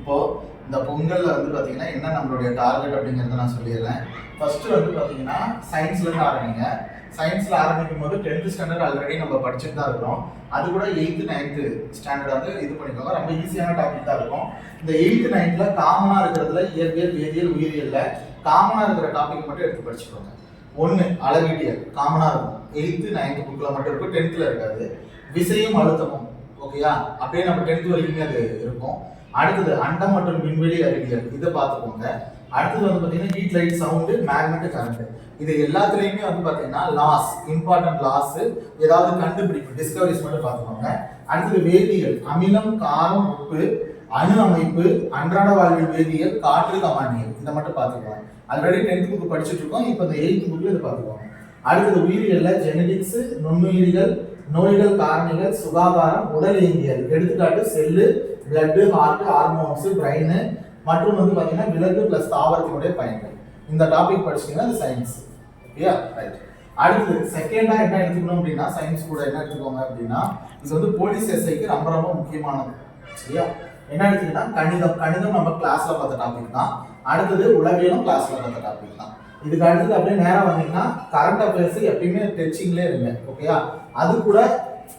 இப்போ இந்த பொங்கல்ல வந்து பாத்தீங்கன்னா என்ன நம்மளுடைய டார்கெட் அப்படிங்கறத நான் சொல்லிடுறேன். ஃபர்ஸ்ட் வந்து பாத்தீங்கன்னா சயின்ஸ்ல இருந்து ஆரம்பிங்க. சயின்ஸ்ல ஆரம்பிக்கும் போது 10th ஸ்டாண்டர்ட் ஆல்ரெடி நம்ம படிச்சுட்டு தான் இருக்கிறோம். அது கூட 8th 9th ஸ்டாண்டர்ட் வந்து இது பண்ணிக்கோங்க. ரொம்ப ஈஸியான டாபிக் தான் இருக்கும். இந்த 8th 9thல காமனா இருக்கிறதுல இயற்பியல், வேதியியல், உயிரியல்ல காமனா இருக்கிற டாபிக் மட்டும் எடுத்து படிச்சுக்கோங்க. ஒன்னு அளவீட்டியல் காமனா இருக்கும். 8th 9th புக்ல மட்டும் இருக்கும், 10thல இருக்காது. விசையும் அழுத்தமும் ஓகேயா, அப்படியே நம்ம 10th வரைக்குமே அது இருக்கும். அடுத்தது அண்டம் மற்றும் விண்வெளி அறிவியல், இதை பார்த்துக்கோங்க. அடுத்தது வந்து பார்த்தீங்கன்னா heat, light, sound, magnet, current, இது எல்லாத்துலேயுமே வந்து பார்த்தீங்கன்னா லாஸ், இம்பார்ட்டன்ட் லாஸ், ஏதாவது கண்டுபிடிப்பு டிஸ்கவரிஸ் மட்டும் பார்த்துக்கோங்க. அடுத்தது வேதியியல், அமிலம், காரம், உப்பு, அணு அமைப்பு, அன்றாட வாழ்வில் வேதியியல், காற்று, கமானியல், இதை மட்டும் பார்த்துக்கோங்க. ஆல்ரெடி 10th புக் படிச்சுட்டு இருக்கோம், இப்போ இந்த 8th புக்ல இதை பார்த்துக்கோங்க. அடுத்தது உயிரியல்ல ஜெனடிக்ஸ், நுண்ணுயிரிகள், நோய்கள், காரணிகள், சுகாதாரம், உடல் இயங்கியல், எடுத்துக்காட்டு cell, blood, heart, hormones, brain, மற்றும் வந்து பாத்தீங்கன்னா விலங்கு பிளஸ் தாவரத்தினுடைய பயன்கள். இந்த டாபிக் படிச்சீங்கன்னா அது சயின்ஸ். ஓகேயா, ரைட். அடுத்து செகண்டா என்ன எடுத்துக்கணும் அப்படின்னா, சயின்ஸ் கூட என்ன எடுத்துக்கோங்க அப்படின்னா, இது வந்து போலீஸ் எஸ்ஐக்கு ரொம்ப ரொம்ப முக்கியமானது. சரியா, என்ன எடுத்தீங்கன்னா கணிதம். கணிதம் நம்ம கிளாஸ்ல பார்த்த டாபிக் தான். அடுத்தது உளவியலும் கிளாஸ்ல பார்த்த டாபிக் தான். இதுக்கு அடுத்தது அப்படியே நேரம் வந்தீங்கன்னா கரண்ட் அஃபேர்ஸ் எப்பயுமே டச்சிங்லேயே இருங்க. ஓகேயா, அது கூட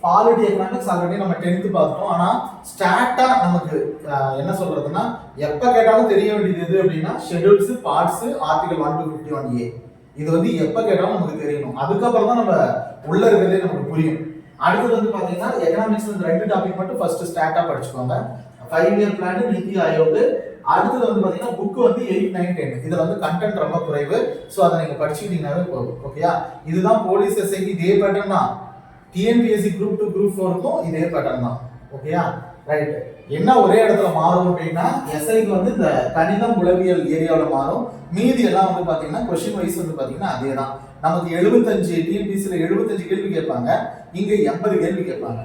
பாலிட்டி, எக்கனாமிக்ஸ் ஆல்ரெடி நம்ம 10th பார்த்தோம். ஆனா ஸ்டார்டா நமக்கு என்ன சொல்றதுன்னா, எப்ப கேட்டாலும் தெரிய வேண்டியது எது அப்படின்னா schedules, parts, article 1 to 51A, இது வந்து எப்ப கேட்டாலும் நமக்கு தெரியணும். அதுக்கப்புறம் தான் நம்ம உள்ள இருக்கிறதே நமக்கு புரியும். அடுத்தது வந்து பாத்தீங்கன்னா எக்கனாமிக்ஸ்ல இந்த 2 டாபிக் மட்டும் ஃபர்ஸ்ட் ஸ்டார்டா படிச்சுக்கோங்க. 5 இயர் பிளான், நிதி ஆயோக். அடுத்தது வந்து பாத்தீங்கன்னா புக் வந்து 8, 9, 10, இதுல வந்து கண்டென்ட் ரொம்ப குறைவு. சோ அதை நீங்க படிச்சுக்கிட்டீங்கன்னாவே போதும். ஓகேயா, இதுதான் போலீஸ் எஸ்ஐக்கு இதே பேட்டர்ன் தான். டிஎன்பிஎஸ்சி குரூப் 2 குரூப் 4க்கும் இதே பேட்டர்ன் தான். ஓகேயா, ரைட். என்ன ஒரே இடத்துல மாறும் அப்படின்னா எஸ்ஐக்கு வந்து இந்த கணிதம், உளவியல் ஏரியாவில் மாறும். மீதி எல்லாம் வந்து பாத்தீங்கன்னா கொஸ்டின் வைஸ் வந்து பாத்தீங்கன்னா அதே தான். நமக்கு 75 டிஎன்பிஎஸ்சில 75 கேள்வி கேட்பாங்க, இங்க 80 கேள்வி கேட்பாங்க.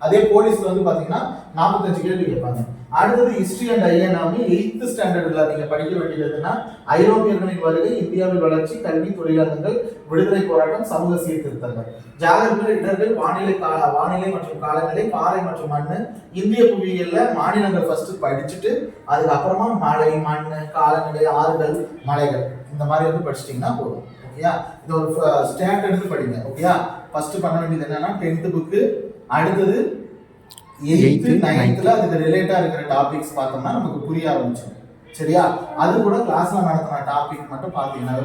அதே போலீஸ்ல வந்து பாத்தீங்கன்னா 45 கேள்வி கேட்பாங்க. அடுத்தது ஹிஸ்டரி அண்ட் ஐஎன்ஆமி 8th ஸ்டாண்டர்ட்ல நீங்க படிக்க வேண்டியதுன்னா ஐரோப்பியர்களின் வருகை, இந்தியாவில் வளர்ச்சி, கல்வி, தொழிலாளர்கள், விடுதலை போராட்டம், சமூக சீர்திருத்தங்கள், ஜாகிரபிகள், இடர்கள், வானிலை மற்றும் காலநிலை, பாறை மற்றும் மண்ணு, இந்திய புவியியல்ல மாநிலங்கள் ஃபர்ஸ்ட் படிச்சுட்டு அதுக்கப்புறமா மழை, மண், காலநிலை, ஆறுகள், மலைகள், இந்த மாதிரி வந்து படிச்சிட்டீங்கன்னா போதும். ஓகேயா, இது ஒரு ஸ்டாண்ட் எடுத்து படிங்க. ஓகேயா, ஃபர்ஸ்ட் பண்ண வேண்டியது என்னன்னா 10th புக்கு, அடுத்தது 8th 9thல அதுக்கு ரிலேட்டா இருக்கிற டாபிக்ஸ் பார்த்தோம்னா நமக்கு புரிய ஆரம்பிச்சிடும். சரியா, அது கூட கிளாஸ்ல நடத்தின டாபிக் மட்டும் பார்த்தீங்கன்னா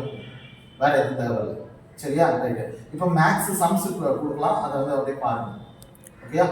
வேற எதுவும் தேவையில்லை. சரியா, ரைட். இப்போ மேக்ஸ் சம்ஸ் கொடுக்கலாம், அதை வந்து அப்படியே பாருங்க. ஓகேயா.